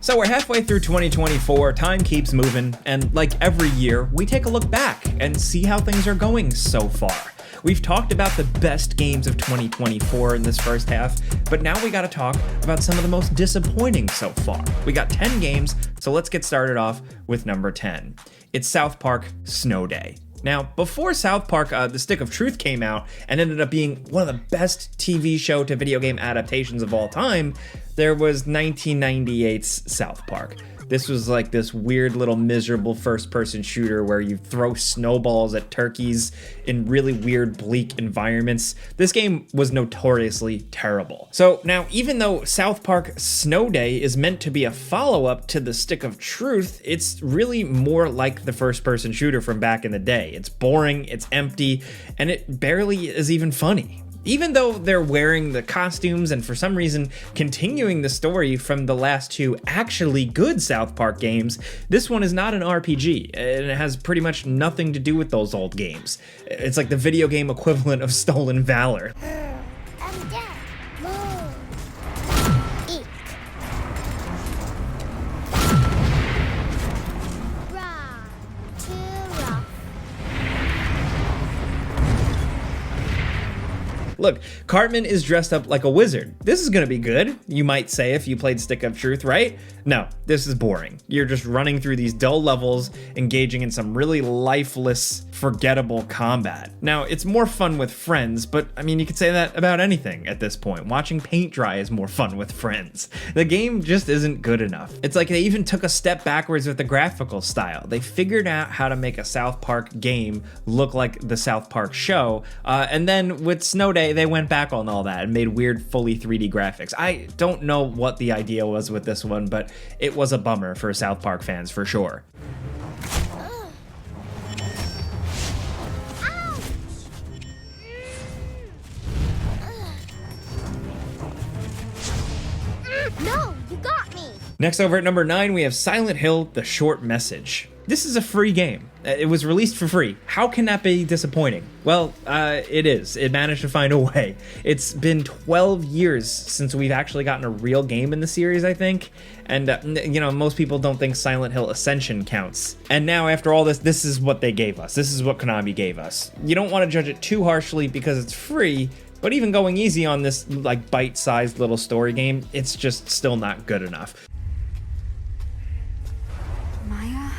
So we're halfway through 2024, time keeps moving, and like every year, we take a look back and see how things are going so far. We've talked about the best games of 2024 in this first half, but now we gotta talk about some of the most disappointing so far. We got 10 games, so let's get started off with number 10. It's South Park Snow Day. Now, before South Park, The Stick of Truth came out and ended up being one of the best TV show to video game adaptations of all time, there was 1998's South Park. This was like this weird little miserable first-person shooter where you throw snowballs at turkeys in really weird, bleak environments. This game was notoriously terrible. So now, even though South Park Snow Day is meant to be a follow-up to The Stick of Truth, it's really more like the first-person shooter from back in the day. It's boring, it's empty, and it barely is even funny. Even though they're wearing the costumes and for some reason continuing the story from the last two actually good South Park games, this one is not an RPG, and it has pretty much nothing to do with those old games. It's like the video game equivalent of Stolen Valor. I'm dead. Move. Eat. Raw. Too rough. Look, Cartman is dressed up like a wizard. This is gonna be good, you might say if you played Stick of Truth, right? No, this is boring. You're just running through these dull levels, engaging in some really lifeless, forgettable combat. Now, it's more fun with friends, but I mean, you could say that about anything at this point. Watching paint dry is more fun with friends. The game just isn't good enough. It's like they even took a step backwards with the graphical style. They figured out how to make a South Park game look like the South Park show, and then with Snow Day, they went back on all that and made weird fully 3D graphics. I don't know what the idea was with this one, but it was a bummer for South Park fans for sure. No, you got me. Next, over at number 9, we have Silent Hill: The Short Message. This is a free game. It was released for free. How can that be disappointing? Well, it is. It managed to find a way. It's been 12 years since we've actually gotten a real game in the series, I think. And, you know, most people don't think Silent Hill Ascension counts. And now, after all this, this is what they gave us. This is what Konami gave us. You don't want to judge it too harshly because it's free, but even going easy on this, like, bite-sized little story game, it's just still not good enough. Maya?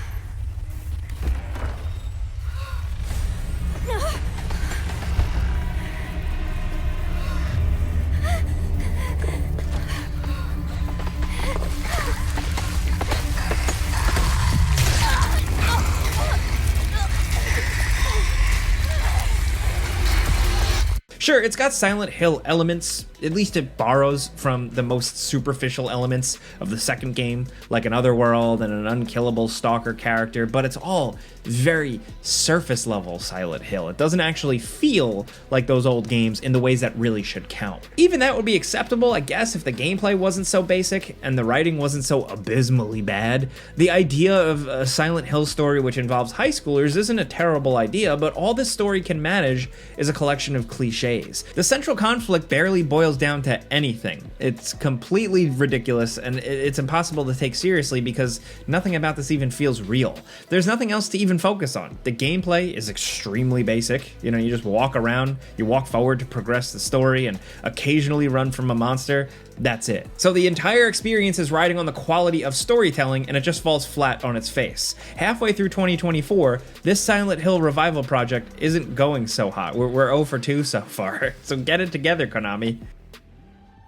Sure, it's got Silent Hill elements. At least it borrows from the most superficial elements of the second game, like an otherworld and an unkillable stalker character, but it's all very surface level Silent Hill. It doesn't actually feel like those old games in the ways that really should count. Even that would be acceptable, I guess, if the gameplay wasn't so basic and the writing wasn't so abysmally bad. The idea of a Silent Hill story which involves high schoolers isn't a terrible idea, but all this story can manage is a collection of cliches. The central conflict barely boils down to anything. It's completely ridiculous, and it's impossible to take seriously because nothing about this even feels real. There's nothing else to even focus on. The gameplay is extremely basic. You know, you just walk around, you walk forward to progress the story, and occasionally run from a monster. That's it. So the entire experience is riding on the quality of storytelling, and it just falls flat on its face. Halfway through 2024, this Silent Hill revival project isn't going so hot. We're 0 for 2 so far, so get it together, Konami.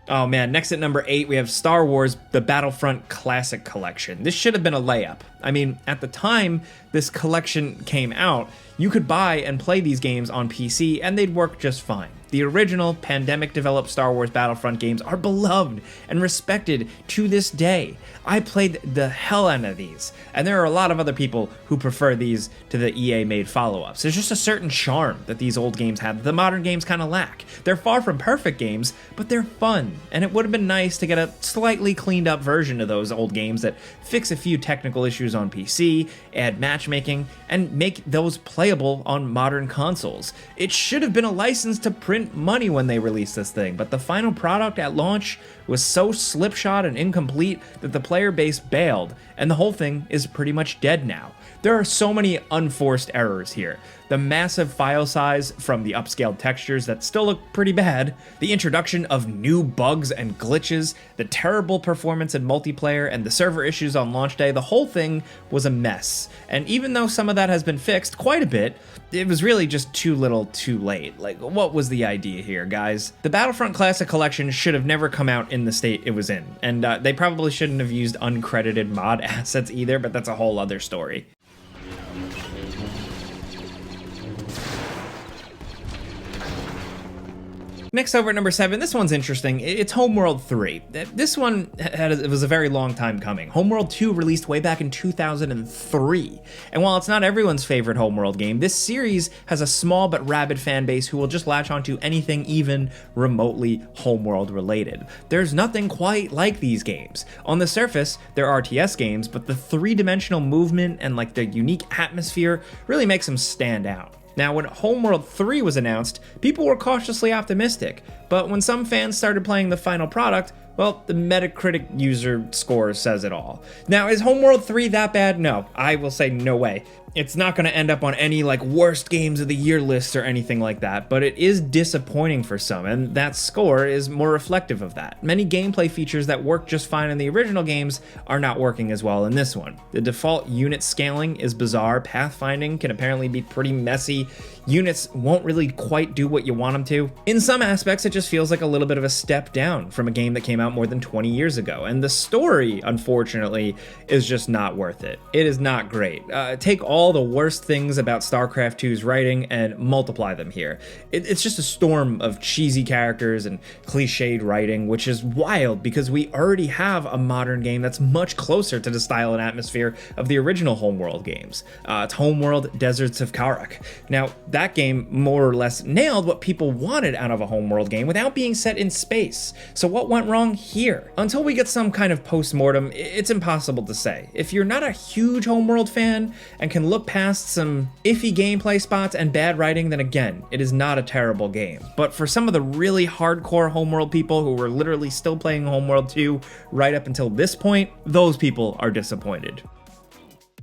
Oh man, next at number 8, we have Star Wars: The Battlefront Classic Collection. This should have been a layup. I mean, at the time this collection came out, you could buy and play these games on PC and they'd work just fine. The original Pandemic-developed Star Wars Battlefront games are beloved and respected to this day. I played the hell out of these, and there are a lot of other people who prefer these to the EA-made follow-ups. There's just a certain charm that these old games have that the modern games kind of lack. They're far from perfect games, but they're fun, and it would have been nice to get a slightly cleaned up version of those old games that fix a few technical issues on PC, add matchmaking, and make those playable on modern consoles. It should have been a license to print print money when they released this thing, but the final product at launch was so slipshod and incomplete that the player base bailed, and the whole thing is pretty much dead now. There are so many unforced errors here. The massive file size from the upscaled textures that still look pretty bad, the introduction of new bugs and glitches, the terrible performance in multiplayer, and the server issues on launch day, the whole thing was a mess. And even though some of that has been fixed quite a bit, it was really just too little too late. Like, what was the idea here, guys? The Battlefront Classic Collection should have never come out in the state it was in, and they probably shouldn't have used uncredited mod assets either, but that's a whole other story. Next over at number 7, this one's interesting. It's Homeworld 3. This one it was a very long time coming. Homeworld 2 released way back in 2003. And while it's not everyone's favorite Homeworld game, this series has a small but rabid fan base who will just latch onto anything even remotely Homeworld related. There's nothing quite like these games. On the surface, they're RTS games, but the three-dimensional movement and like the unique atmosphere really makes them stand out. Now, when Homeworld 3 was announced, people were cautiously optimistic, but when some fans started playing the final product, well, the Metacritic user score says it all. Now, is Homeworld 3 that bad? No, I will say no way. It's not going to end up on any like worst games of the year lists or anything like that, but it is disappointing for some, and that score is more reflective of that. Many gameplay features that work just fine in the original games are not working as well in this one. The default unit scaling is bizarre, pathfinding can apparently be pretty messy, units won't really quite do what you want them to. In some aspects, it just feels like a little bit of a step down from a game that came out more than 20 years ago, and the story, unfortunately, is just not worth it. It is not great. Take all the worst things about StarCraft 2's writing and multiply them here. It's just a storm of cheesy characters and cliched writing, which is wild because we already have a modern game that's much closer to the style and atmosphere of the original Homeworld games. It's Homeworld Deserts of Karak. Now, that game more or less nailed what people wanted out of a Homeworld game without being set in space. So what went wrong here? Until we get some kind of post-mortem, it's impossible to say. If you're not a huge Homeworld fan and can look past some iffy gameplay spots and bad writing, then again, it is not a terrible game. But for some of the really hardcore Homeworld people who were literally still playing Homeworld 2 right up until this point, those people are disappointed.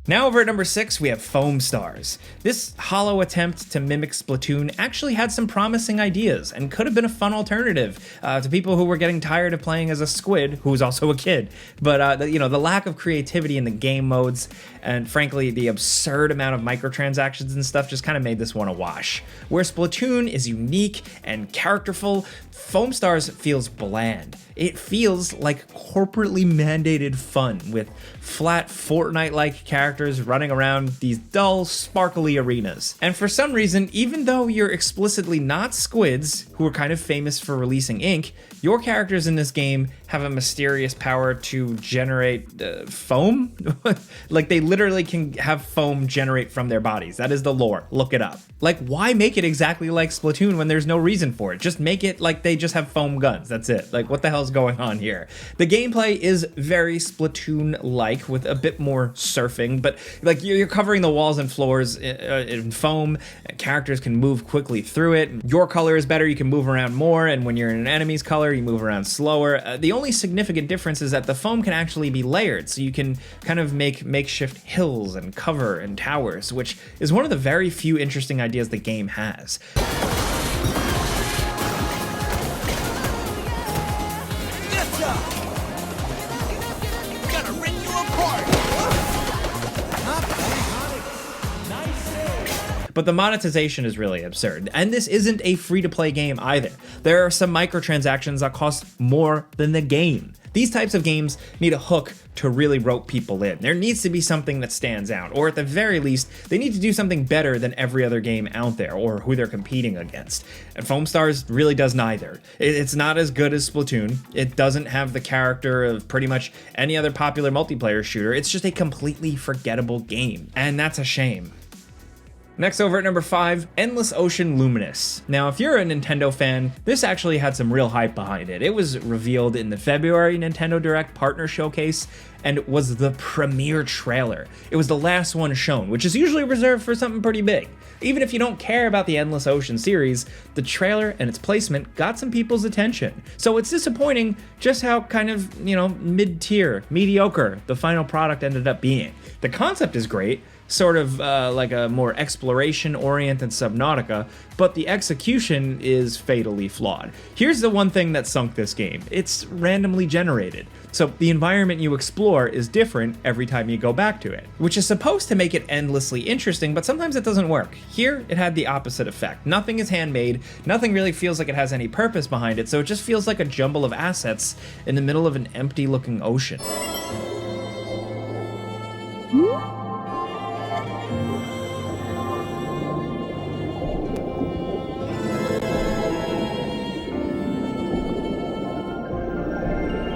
Now over at number 6, we have Foam Stars. This hollow attempt to mimic Splatoon actually had some promising ideas and could have been a fun alternative to people who were getting tired of playing as a squid who was also a kid. But the lack of creativity in the game modes and frankly the absurd amount of microtransactions and stuff just kind of made this one a wash. Where Splatoon is unique and characterful, Foam Stars feels bland. It feels like corporately mandated fun with flat Fortnite-like characters running around these dull, sparkly arenas. And for some reason, even though you're explicitly not squids, who are kind of famous for releasing ink, your characters in this game have a mysterious power to generate foam? Like they literally can have foam generate from their bodies. That is the lore. Look it up. Like, why make it exactly like Splatoon when there's no reason for it? Just make it like they just have foam guns. That's it. Like, what the hell's going on here? The gameplay is very Splatoon-like with a bit more surfing, but like you're covering the walls and floors in foam. Characters can move quickly through it. Your color is better. You can move around more, and when you're in an enemy's color, you move around slower. The only significant difference is that the foam can actually be layered, so you can kind of make makeshift hills and cover and towers, which is one of the very few interesting ideas the game has. But the monetization is really absurd, and this isn't a free-to-play game either. There are some microtransactions that cost more than the game. These types of games need a hook to really rope people in. There needs to be something that stands out, or at the very least, they need to do something better than every other game out there, or who they're competing against. And Foam Stars really does neither. It's not as good as Splatoon. It doesn't have the character of pretty much any other popular multiplayer shooter. It's just a completely forgettable game, and that's a shame. Next, over at number 5, Endless Ocean Luminous. Now, if you're a Nintendo fan, this actually had some real hype behind it. It was revealed in the February Nintendo Direct Partner Showcase and was the premiere trailer. It was the last one shown, which is usually reserved for something pretty big. Even if you don't care about the Endless Ocean series, the trailer and its placement got some people's attention. So it's disappointing just how kind of, mid-tier, mediocre the final product ended up being. The concept is great, sort of like a more exploration-oriented Subnautica, but the execution is fatally flawed. Here's the one thing that sunk this game. It's randomly generated. So the environment you explore is different every time you go back to it, which is supposed to make it endlessly interesting, but sometimes it doesn't work. Here, it had the opposite effect. Nothing is handmade, nothing really feels like it has any purpose behind it, so it just feels like a jumble of assets in the middle of an empty-looking ocean.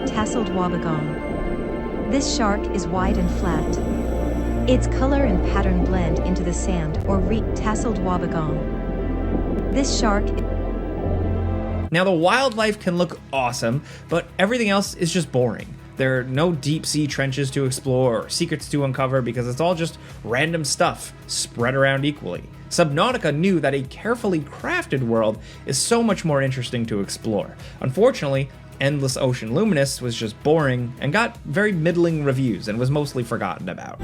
Tasseled wobbegong. This shark is wide and flat. Its color and pattern blend into the sand or reef. Tasseled wobbegong. This shark. Now, the wildlife can look awesome, but everything else is just boring. There are no deep sea trenches to explore or secrets to uncover because it's all just random stuff spread around equally. Subnautica knew that a carefully crafted world is so much more interesting to explore. Unfortunately, Endless Ocean Luminous was just boring and got very middling reviews and was mostly forgotten about.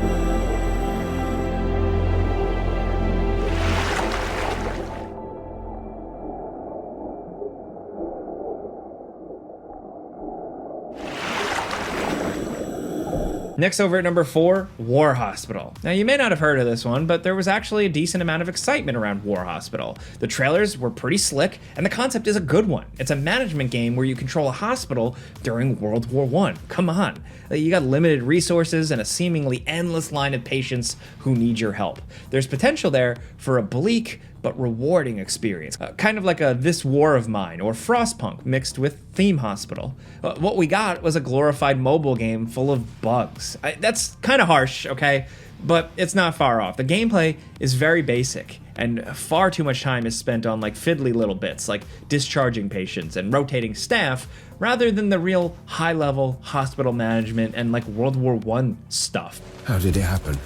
Next, over at number 4, War Hospital. Now, you may not have heard of this one, but there was actually a decent amount of excitement around War Hospital. The trailers were pretty slick, and the concept is a good one. It's a management game where you control a hospital during World War I. Come on. You got limited resources and a seemingly endless line of patients who need your help. There's potential there for a bleak but rewarding experience. Kind of like a This War of Mine or Frostpunk mixed with Theme Hospital. What we got was a glorified mobile game full of bugs. That's kind of harsh, okay? But it's not far off. The gameplay is very basic, and far too much time is spent on like fiddly little bits like discharging patients and rotating staff rather than the real high-level hospital management and like World War I stuff. How did it happen?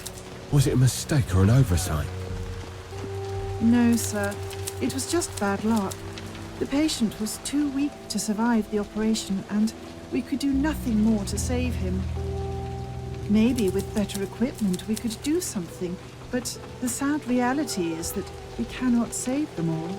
Was it a mistake or an oversight? No, sir. It was just bad luck. The patient was too weak to survive the operation, and we could do nothing more to save him. Maybe with better equipment we could do something, but the sad reality is that we cannot save them all.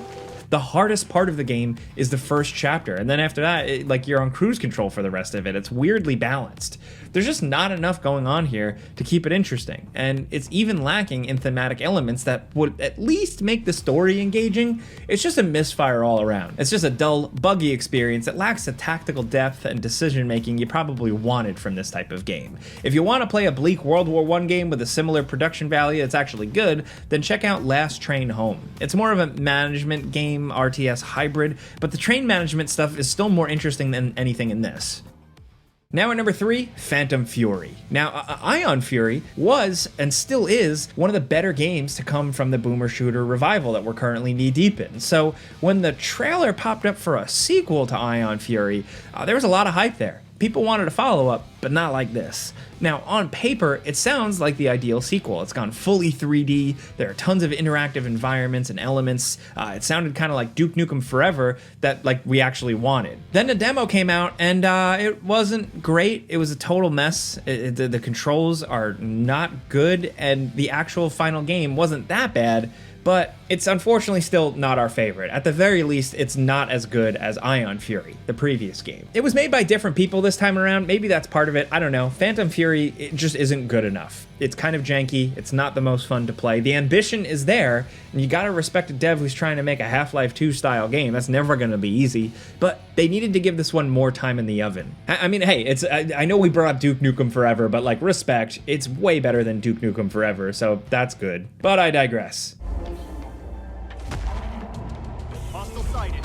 The hardest part of the game is the first chapter, and then after that, you're on cruise control for the rest of it. It's weirdly balanced. There's just not enough going on here to keep it interesting, and it's even lacking in thematic elements that would at least make the story engaging. It's just a misfire all around. It's just a dull, buggy experience that lacks the tactical depth and decision-making you probably wanted from this type of game. If you want to play a bleak World War I game with a similar production value that's actually good, then check out Last Train Home. It's more of a management game, RTS hybrid, but the train management stuff is still more interesting than anything in this. Now at number 3, Phantom Fury. Now, Ion Fury was, and still is, one of the better games to come from the boomer shooter revival that we're currently knee-deep in. So when the trailer popped up for a sequel to Ion Fury, there was a lot of hype there. People wanted a follow-up, but not like this. Now, on paper, it sounds like the ideal sequel. It's gone fully 3D, there are tons of interactive environments and elements. It sounded kind of like Duke Nukem Forever that we actually wanted. Then the demo came out, and it wasn't great. It was a total mess. The controls are not good, and the actual final game wasn't that bad, but it's unfortunately still not our favorite. At the very least, it's not as good as Ion Fury, the previous game. It was made by different people this time around. Maybe that's part of it. I don't know. Phantom Fury, it just isn't good enough. It's kind of janky. It's not the most fun to play. The ambition is there, and you gotta respect a dev who's trying to make a Half-Life 2 style game. That's never gonna be easy, but they needed to give this one more time in the oven. I mean, hey, I know we brought up Duke Nukem Forever, but respect, it's way better than Duke Nukem Forever, so that's good. But I digress. Hostile sighted.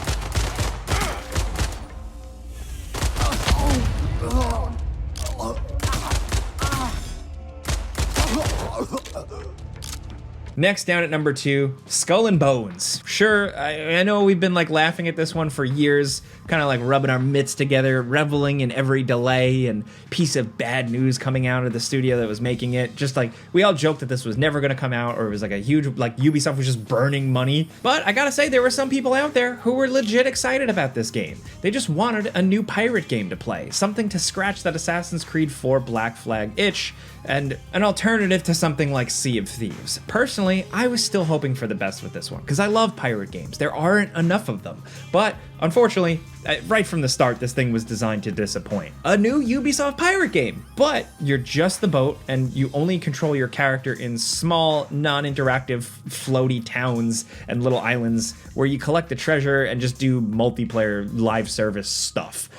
Next, down at number 2, Skull and Bones. Sure, I know we've been like laughing at this one for years, kind of like rubbing our mitts together, reveling in every delay and piece of bad news coming out of the studio that was making it. Just like, we all joked that this was never gonna come out, or it was like a huge, like Ubisoft was just burning money. But I gotta say, there were some people out there who were legit excited about this game. They just wanted a new pirate game to play, something to scratch that Assassin's Creed 4 Black Flag itch, and an alternative to something like Sea of Thieves. Personally, I was still hoping for the best with this one, because I love pirate games. There aren't enough of them. But, unfortunately, right from the start, this thing was designed to disappoint. A new Ubisoft pirate game, but you're just the boat, and you only control your character in small, non-interactive, floaty towns and little islands where you collect the treasure and just do multiplayer live service stuff.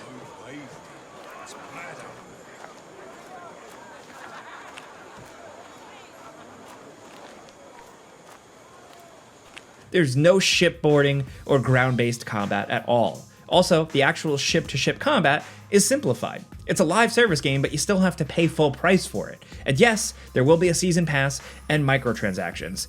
There's no shipboarding or ground-based combat at all. Also, the actual ship-to-ship combat is simplified. It's a live service game, but you still have to pay full price for it. And yes, there will be a season pass and microtransactions.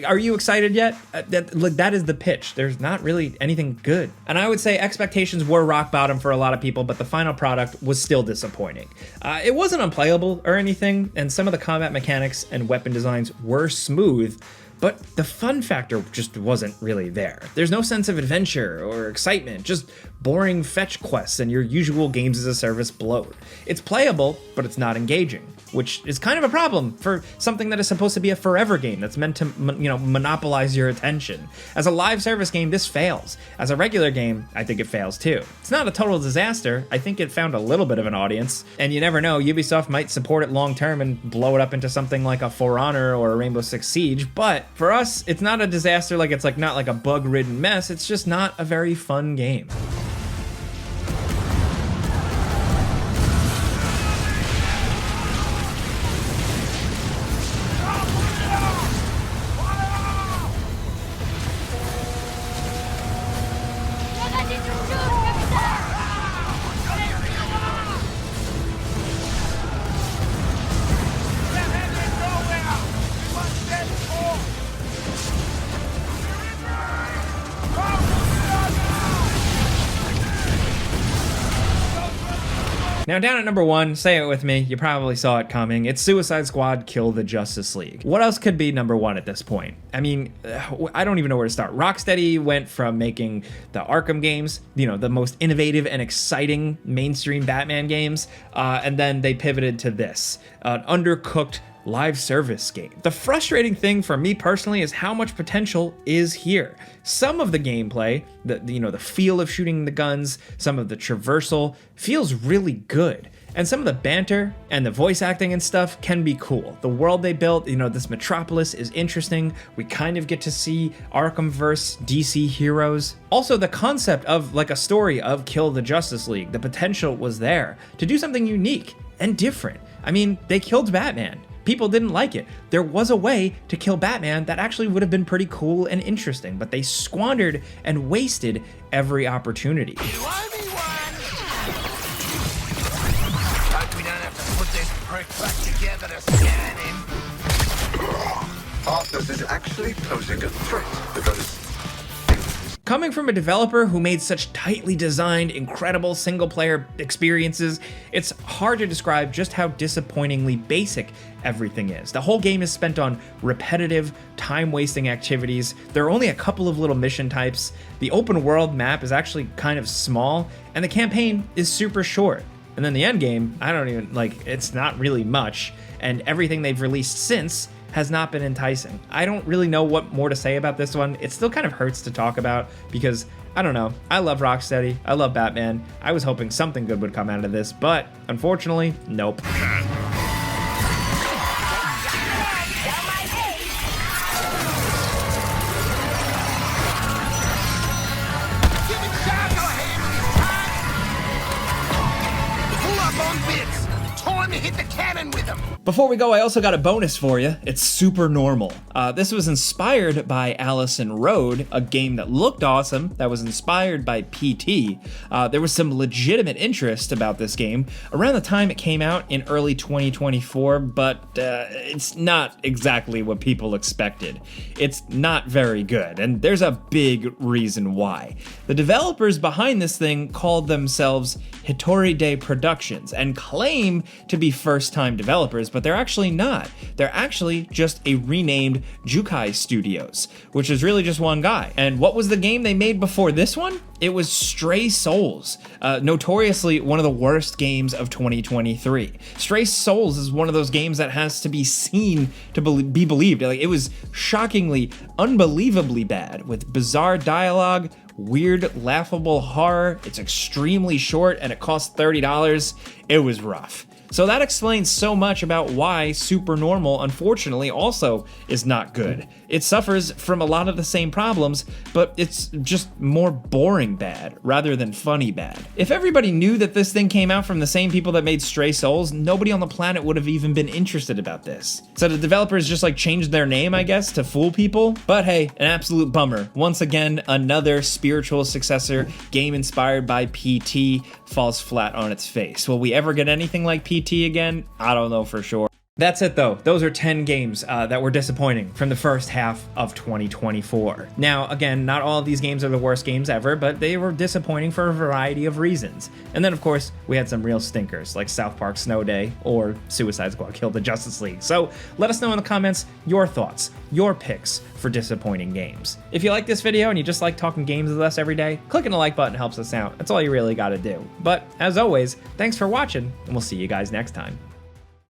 Are you excited yet? That is the pitch. There's not really anything good. And I would say expectations were rock bottom for a lot of people, but the final product was still disappointing. It wasn't unplayable or anything, and some of the combat mechanics and weapon designs were smooth, but the fun factor just wasn't really there. There's no sense of adventure or excitement, just boring fetch quests and your usual games as a service bloat. It's playable, but it's not engaging, which is kind of a problem for something that is supposed to be a forever game that's meant to, monopolize your attention. As a live service game, this fails. As a regular game, I think it fails too. It's not a total disaster. I think it found a little bit of an audience, and you never know, Ubisoft might support it long term and blow it up into something like a For Honor or a Rainbow Six Siege, but for us, it's not a disaster. Like, it's like not like a bug-ridden mess. It's just not a very fun game. Now down at number 1, say it with me, you probably saw it coming, it's Suicide Squad Kill the Justice League. What else could be number 1 at this point? I mean, I don't even know where to start. Rocksteady went from making the Arkham games, the most innovative and exciting mainstream Batman games, and then they pivoted to this, an undercooked live service game. The frustrating thing for me personally is how much potential is here. Some of the gameplay, the feel of shooting the guns, some of the traversal feels really good. And some of the banter and the voice acting and stuff can be cool. The world they built, this metropolis is interesting. We kind of get to see Arkhamverse DC heroes. Also, the concept of like a story of Kill the Justice League, the potential was there to do something unique and different. I mean, they killed Batman. People didn't like it. There was a way to kill Batman that actually would have been pretty cool and interesting, but they squandered and wasted every opportunity. You owe me one! Hope we don't have to put this prick back together to scan him. Arthur is actually posing a threat because... Coming from a developer who made such tightly designed, incredible single-player experiences, it's hard to describe just how disappointingly basic everything is. The whole game is spent on repetitive, time-wasting activities. There are only a couple of little mission types. The open world map is actually kind of small, and the campaign is super short. And then the end game, it's not really much, and everything they've released since has not been enticing. I don't really know what more to say about this one. It still kind of hurts to talk about because, I don't know, I love Rocksteady, I love Batman. I was hoping something good would come out of this, but unfortunately, nope. Pull up on bits! one hit the cannon with him. Before we go, I also got a bonus for you. It's super normal. This was inspired by Allison Road, a game that looked awesome, that was inspired by PT. There was some legitimate interest about this game around the time it came out in early 2024, but it's not exactly what people expected. It's not very good, and there's a big reason why. The developers behind this thing called themselves Hitori Productions and claim to be first-time developers, but they're actually not. They're actually just a renamed Jukai Studios, which is really just one guy. And what was the game they made before this one? It was Stray Souls, notoriously one of the worst games of 2023. Stray Souls is one of those games that has to be seen to be believed. Like, it was shockingly, unbelievably bad, with bizarre dialogue, weird, laughable horror. It's extremely short and it cost $30. It was rough. So that explains so much about why Super Normal, unfortunately, also is not good. It suffers from a lot of the same problems, but it's just more boring bad rather than funny bad. If everybody knew that this thing came out from the same people that made Stray Souls, nobody on the planet would have even been interested about this. So the developers just like changed their name, I guess, to fool people. But hey, an absolute bummer. Once again, another spiritual successor game inspired by PT falls flat on its face. Will we ever get anything like PT again? I don't know for sure. That's it though. Those are 10 games that were disappointing from the first half of 2024. Now, again, not all of these games are the worst games ever, but they were disappointing for a variety of reasons. And then, of course, we had some real stinkers like South Park Snow Day or Suicide Squad Kill the Justice League. So let us know in the comments your thoughts, your picks for disappointing games. If you like this video and you just like talking games with us every day, clicking the like button helps us out. That's all you really gotta do. But as always, thanks for watching, and we'll see you guys next time.